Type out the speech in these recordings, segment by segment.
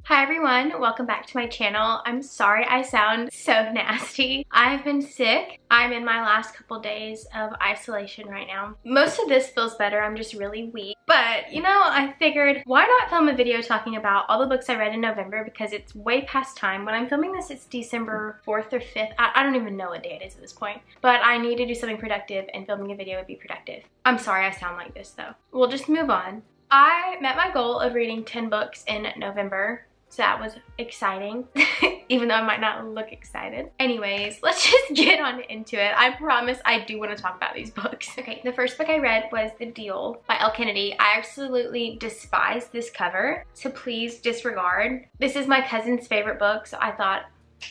Hi everyone, welcome back to my channel. I'm sorry I sound so nasty. I've been sick. I'm in my last couple days of isolation right now. Most of this feels better, I'm just really weak. But, you know, I figured, why not film a video talking about all the books I read in November, because it's way past time. When I'm filming this, it's December 4th or 5th. I don't even know what day it is at this point. But I need to do something productive, and filming a video would be productive. I'm sorry I sound like this though. We'll just move on. I met my goal of reading 10 books in November. So that was exciting, even though I might not look excited. Anyways, let's just get on into it. I promise I do want to talk about these books. Okay, the first book I read was The Deal by Elle Kennedy. I absolutely despise this cover, so please disregard. This is my cousin's favorite book, so I thought,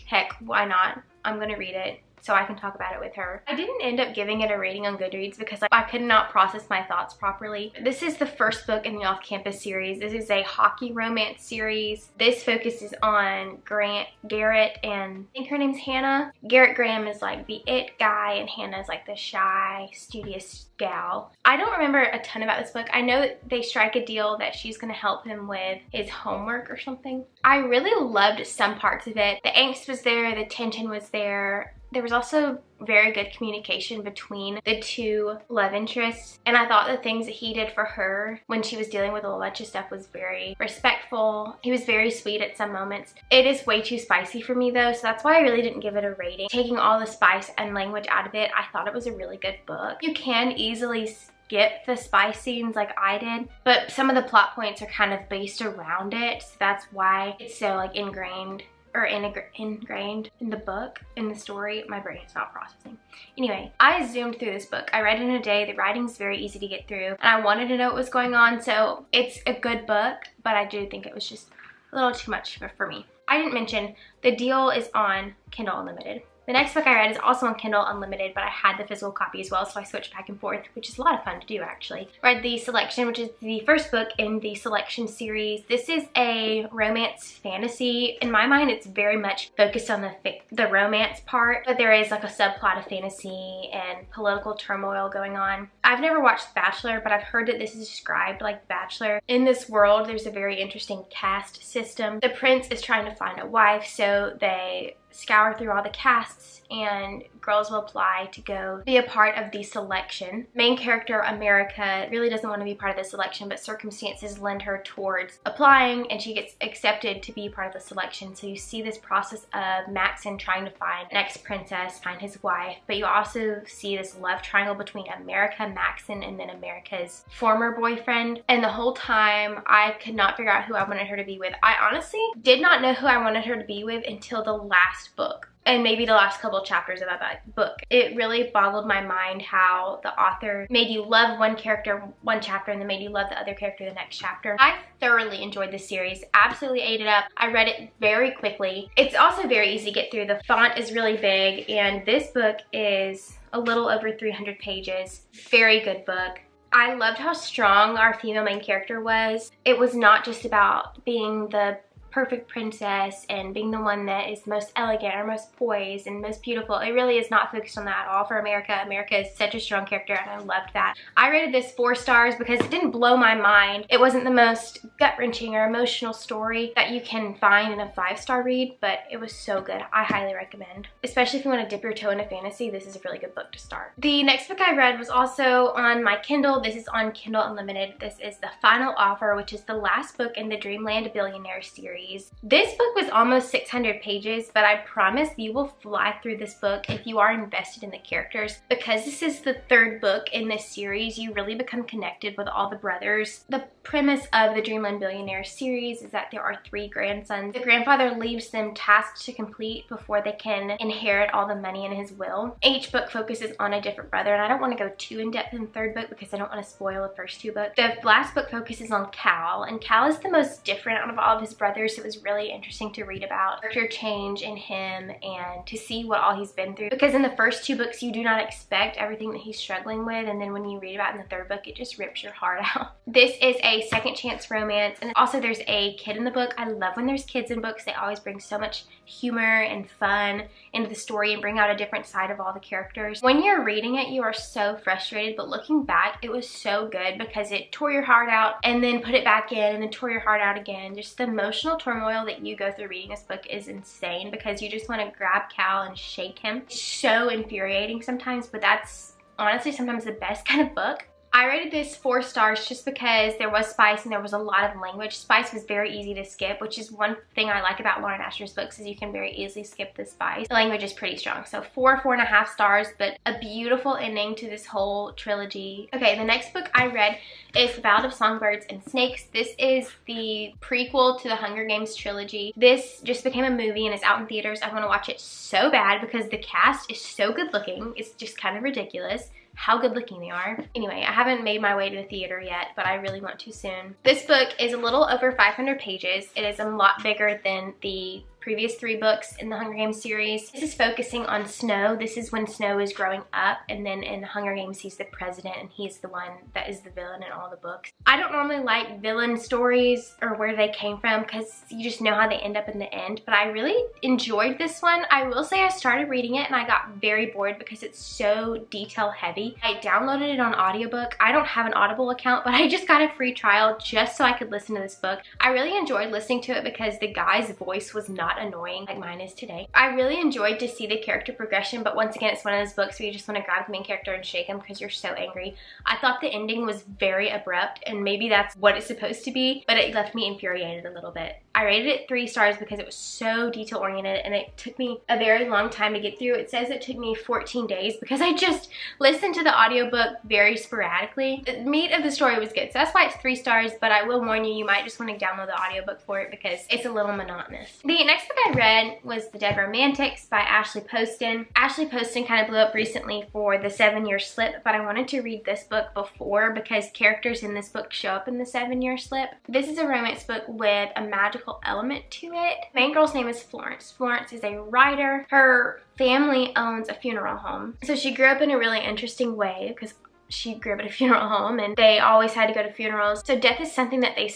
heck, why not? I'm gonna read it so I can talk about it with her. I didn't end up giving it a rating on Goodreads because I could not process my thoughts properly. This is the first book in the Off-Campus series. This is a hockey romance series. This focuses on Garrett, and I think her name's Hannah. Garrett Graham is like the it guy and Hannah's like the shy, studious gal. I don't remember a ton about this book. I know that they strike a deal that she's gonna help him with his homework or something. I really loved some parts of it. The angst was there, the tension was there. There was also very good communication between the two love interests, and I thought the things that he did for her when she was dealing with a bunch of stuff was very respectful. He was very sweet at some moments. It is way too spicy for me though, so that's why I really didn't give it a rating. Taking all the spice and language out of it, I thought it was a really good book. You can easily skip the spice scenes like I did, but some of the plot points are kind of based around it, so that's why it's so like ingrained in the book, in the story. My brain is not processing. Anyway, I zoomed through this book. I read it in a day. The writing's very easy to get through, and I wanted to know what was going on, so it's a good book, but I do think it was just a little too much for me. I didn't mention, The Deal is on Kindle Unlimited. The next book I read is also on Kindle Unlimited, but I had the physical copy as well, so I switched back and forth, which is a lot of fun to do actually. Read The Selection, which is the first book in the Selection series. This is a romance fantasy. In my mind, it's very much focused on the romance part, but there is like a subplot of fantasy and political turmoil going on. I've never watched The Bachelor, but I've heard that this is described like The Bachelor. In this world, there's a very interesting caste system. The prince is trying to find a wife, so they scour through all the casts, and girls will apply to go be a part of the selection. Main character America really doesn't want to be part of the selection, but circumstances lend her towards applying, and she gets accepted to be part of the selection. So you see this process of Maxon trying to find an ex-princess, find his wife, but you also see this love triangle between America, Maxon, and then America's former boyfriend. And the whole time I could not figure out who I wanted her to be with. I honestly did not know who I wanted her to be with until the last book, and maybe the last couple of chapters of that book. It really boggled my mind how the author made you love one character one chapter and then made you love the other character the next chapter. I thoroughly enjoyed this series, absolutely ate it up. I read it very quickly. It's also very easy to get through. The font is really big, and this book is a little over 300 pages. Very good book. I loved how strong our female main character was. It was not just about being the perfect princess and being the one that is most elegant or most poised and most beautiful. It really is not focused on that at all for America. America is such a strong character, and I loved that. I rated this 4 stars because it didn't blow my mind. It wasn't the most gut-wrenching or emotional story that you can find in a 5-star read, but it was so good. I highly recommend. Especially if you want to dip your toe into fantasy, this is a really good book to start. The next book I read was also on my Kindle. This is on Kindle Unlimited. This is The Final Offer, which is the last book in the Dreamland Billionaire series. This book was almost 600 pages, but I promise you will fly through this book if you are invested in the characters. Because this is the 3rd book in this series, you really become connected with all the brothers. The premise of the Dreamland Billionaire series is that there are 3 grandsons. The grandfather leaves them tasks to complete before they can inherit all the money in his will. Each book focuses on a different brother, and I don't want to go too in-depth in the 3rd book because I don't want to spoil the first 2 books. The last book focuses on Cal, and Cal is the most different out of all of his brothers. It was really interesting to read about character change in him and to see what all he's been through, because in the first 2 books you do not expect everything that he's struggling with, and then when you read about it in the 3rd book, it just rips your heart out. This is a second chance romance, and also there's a kid in the book. I love when there's kids in books. They always bring so much humor and fun into the story and bring out a different side of all the characters. When you're reading it, you are so frustrated, but looking back, it was so good because it tore your heart out and then put it back in and then tore your heart out again. Just the emotional turmoil that you go through reading this book is insane because you just want to grab Cal and shake him. It's so infuriating sometimes, but that's honestly sometimes the best kind of book. I rated this 4 stars just because there was spice and there was a lot of language. Spice was very easy to skip, which is one thing I like about Lauren Asher's books is you can very easily skip the spice. The language is pretty strong. So 4.5 stars, but a beautiful ending to this whole trilogy. Okay, the next book I read is The Ballad of Songbirds and Snakes. This is the prequel to the Hunger Games trilogy. This just became a movie and is out in theaters. I want to watch it so bad because the cast is so good looking. It's just kind of ridiculous how good looking they are. Anyway, I haven't made my way to the theater yet, but I really want to soon. This book is a little over 500 pages. It is a lot bigger than the previous 3 books in the Hunger Games series. This is focusing on Snow. This is when Snow is growing up, and then in Hunger Games he's the president and he's the one that is the villain in all the books. I don't normally like villain stories or where they came from because you just know how they end up in the end, but I really enjoyed this one. I will say I started reading it and I got very bored because it's so detail heavy. I downloaded it on audiobook. I don't have an Audible account, but I just got a free trial just so I could listen to this book. I really enjoyed listening to it because the guy's voice was not annoying like mine is today. I really enjoyed to see the character progression, but once again it's one of those books where you just want to grab the main character and shake him because you're so angry. I thought the ending was very abrupt and maybe that's what it's supposed to be, but it left me infuriated a little bit. I rated it 3 stars because it was so detail oriented and it took me a very long time to get through. It says it took me 14 days because I just listened to the audiobook very sporadically. The meat of the story was good, so that's why it's 3 stars, but I will warn you, you might just want to download the audiobook for it because it's a little monotonous. The next book I read was The Dead Romantics by Ashley Poston. Ashley Poston kind of blew up recently for The 7-Year Slip, but I wanted to read this book before because characters in this book show up in The 7-Year Slip. This is a romance book with a magical element to it. The main girl's name is Florence. Florence is a writer. Her family owns a funeral home. So she grew up in a really interesting way because she grew up at a funeral home and they always had to go to funerals. So death is something that they,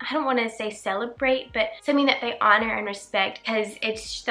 I don't want to say celebrate, but something that they honor and respect because it's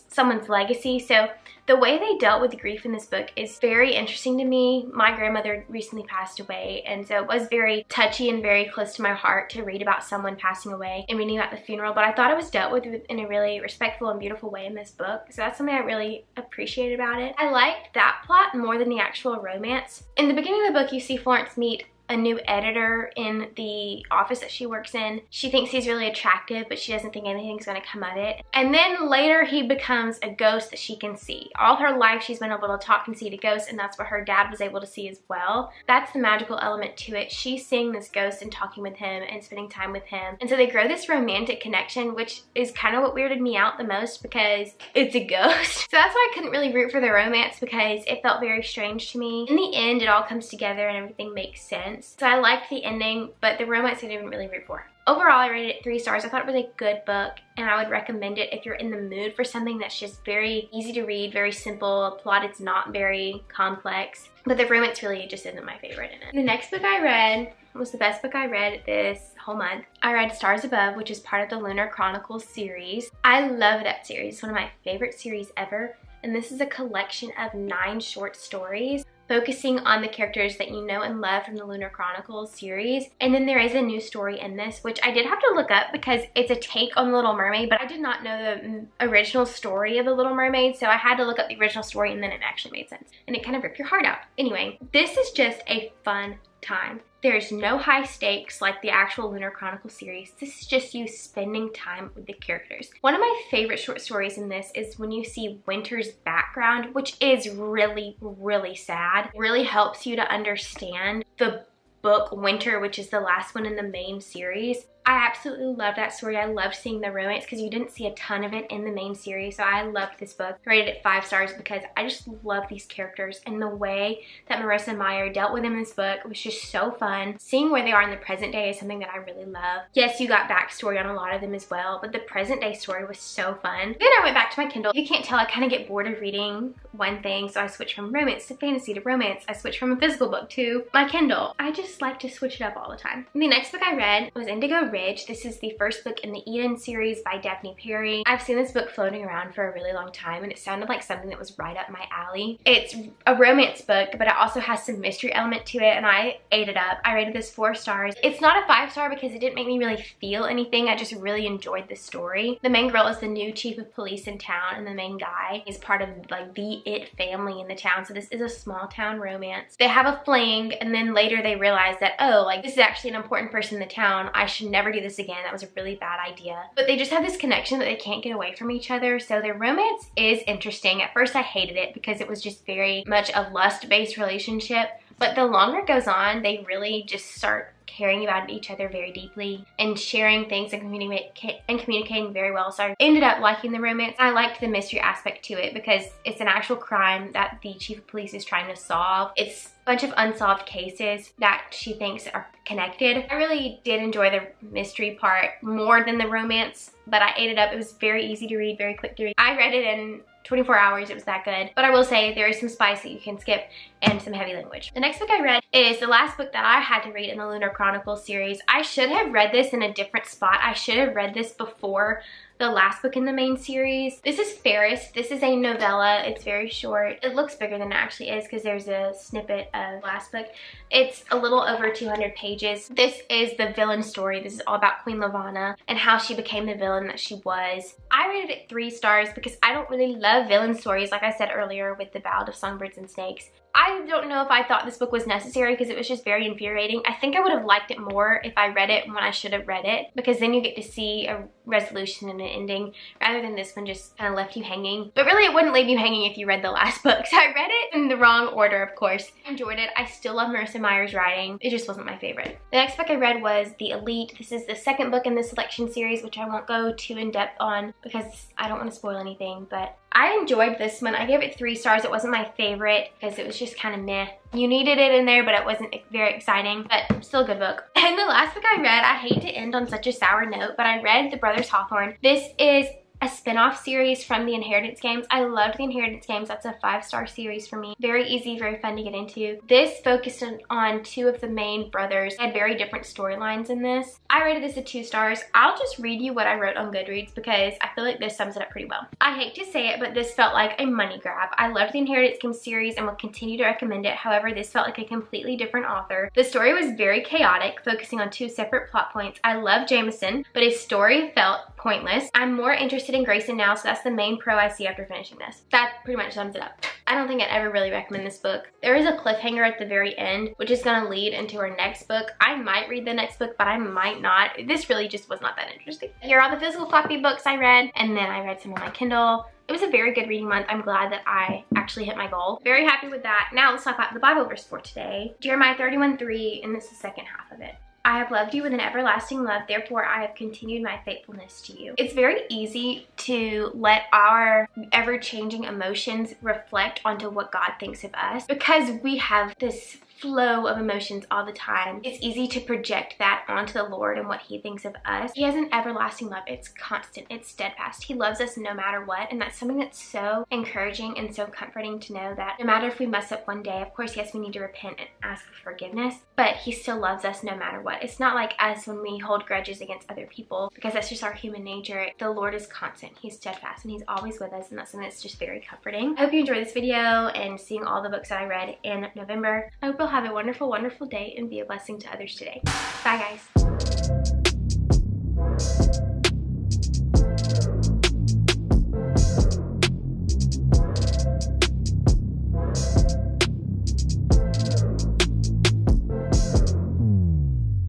someone's legacy. So the way they dealt with grief in this book is very interesting to me. My grandmother recently passed away, and so it was very touchy and very close to my heart to read about someone passing away and reading about the funeral, but I thought it was dealt with in a really respectful and beautiful way in this book. So that's something I really appreciated about it. I liked that plot more than the actual romance. In the beginning of the book, you see Florence meet a new editor in the office that she works in. She thinks he's really attractive, but she doesn't think anything's gonna come of it. And then later he becomes a ghost that she can see. All her life she's been able to talk and see to ghosts, and that's what her dad was able to see as well. That's the magical element to it. She's seeing this ghost and talking with him and spending time with him. And so they grow this romantic connection, which is kind of what weirded me out the most because it's a ghost. So that's why I couldn't really root for the romance because it felt very strange to me. In the end, it all comes together and everything makes sense. So I liked the ending, but the romance I didn't really root for. Overall, I rated it 3 stars. I thought it was a good book, and I would recommend it if you're in the mood for something that's just very easy to read, very simple. Plot is not very complex, but the romance really just isn't my favorite in it. The next book I read was the best book I read this whole month. I read Stars Above, which is part of the Lunar Chronicles series. I love that series. It's one of my favorite series ever, and this is a collection of 9 short stories focusing on the characters that you know and love from the Lunar Chronicles series. And then there is a new story in this, which I did have to look up because it's a take on The Little Mermaid, but I did not know the original story of The Little Mermaid, so I had to look up the original story and then it actually made sense. And it kind of ripped your heart out. Anyway, this is just a fun time. There's no high stakes like the actual Lunar Chronicles series. This is just you spending time with the characters. One of my favorite short stories in this is when you see Winter's background, which is really, really sad. It really helps you to understand the book Winter, which is the last one in the main series. I absolutely love that story. I loved seeing the romance because you didn't see a ton of it in the main series. So I loved this book. I rated it 5 stars because I just love these characters, and the way that Marissa Meyer dealt with them in this book was just so fun. Seeing where they are in the present day is something that I really love. Yes, you got backstory on a lot of them as well, but the present day story was so fun. Then I went back to my Kindle. If you can't tell, I kind of get bored of reading one thing, so I switched from romance to fantasy to romance. I switched from a physical book to my Kindle. I just like to switch it up all the time. And the next book I read was Indigo Ridge. This is the first book in the Eden series by Daphne Perry. I've seen this book floating around for a really long time and it sounded like something that was right up my alley. It's a romance book, but it also has some mystery element to it and I ate it up. I rated this 4 stars. It's not a 5-star because it didn't make me really feel anything. I just really enjoyed the story. The main girl is the new chief of police in town and the main guy is part of like the it family in the town. So this is a small town romance. They have a fling and then later they realize that, oh, like this is actually an important person in the town. I should never do this again. That was a really bad idea. But they just have this connection that they can't get away from each other. So their romance is interesting. At first I hated it because it was just very much a lust-based relationship. But the longer it goes on, they really just start caring about each other very deeply and sharing things and communicating very well. So I ended up liking the romance. I liked the mystery aspect to it because it's an actual crime that the chief of police is trying to solve. It's a bunch of unsolved cases that she thinks are connected. I really did enjoy the mystery part more than the romance, but I ate it up. It was very easy to read, very quick to read. I read it in 24 hours, it was that good. But I will say there is some spice that you can skip and some heavy language. The next book I read is the last book that I had to read in the Lunar Chronicles series. I should have read this in a different spot. I should have read this before the last book in the main series. This is Ferris. This is a novella. It's very short. It looks bigger than it actually is because there's a snippet of the last book. It's a little over 200 pages. This is the villain story. This is all about Queen Lavanna and how she became the villain that she was. I rated it 3 stars because I don't really love villain stories, like I said earlier with The Ballad of Songbirds and Snakes. I don't know if I thought this book was necessary because it was just very infuriating. I think I would have liked it more if I read it when I should have read it because then you get to see a resolution and an ending rather than this one just kind of left you hanging. But really it wouldn't leave you hanging if you read the last book. So I read it in the wrong order, of course. I enjoyed it. I still love Marissa Meyer's writing. It just wasn't my favorite. The next book I read was The Elite. This is the second book in the selection series, which I won't go too in depth on because I don't want to spoil anything, but I enjoyed this one. I gave it 3 stars. It wasn't my favorite because it was just kind of meh. You needed it in there, but it wasn't very exciting, but still a good book. And the last book I read, I hate to end on such a sour note, but I read The Brothers Hawthorne. This is a spin-off series from the Inheritance games. I loved the Inheritance games. That's a 5-star series for me. Very easy, very fun to get into. This focused on 2 of the main brothers. They had very different storylines in this. I rated this a 2 stars. I'll just read you what I wrote on Goodreads because I feel like this sums it up pretty well. I hate to say it, but this felt like a money grab. I loved the Inheritance games series and will continue to recommend it. However, this felt like a completely different author. The story was very chaotic, focusing on 2 separate plot points. I love Jameson, but his story felt pointless. I'm more interested in Grayson now, so that's the main pro I see after finishing this. That pretty much sums it up. I don't think I'd ever really recommend this book. There is a cliffhanger at the very end, which is going to lead into our next book. I might read the next book, but I might not. This really just was not that interesting. Here are all the physical copy books I read, and then I read some on my Kindle. It was a very good reading month. I'm glad that I actually hit my goal. Very happy with that. Now let's talk about the Bible verse for today. Jeremiah 31:3, and this is the second half of it. I have loved you with an everlasting love, therefore I have continued my faithfulness to you. It's very easy to let our ever-changing emotions reflect onto what God thinks of us because we have this flow of emotions all the time. It's easy to project that onto the Lord and what He thinks of us. He has an everlasting love. It's constant. It's steadfast. He loves us no matter what, and that's something that's so encouraging and so comforting to know that no matter if we mess up one day, of course, yes, we need to repent and ask for forgiveness, but He still loves us no matter what. It's not like us when we hold grudges against other people because that's just our human nature. The Lord is constant. He's steadfast, and He's always with us, and that's something that's just very comforting. I hope you enjoyed this video and seeing all the books that I read in November. I hope you'll have a wonderful, wonderful day and be a blessing to others today. Bye, guys.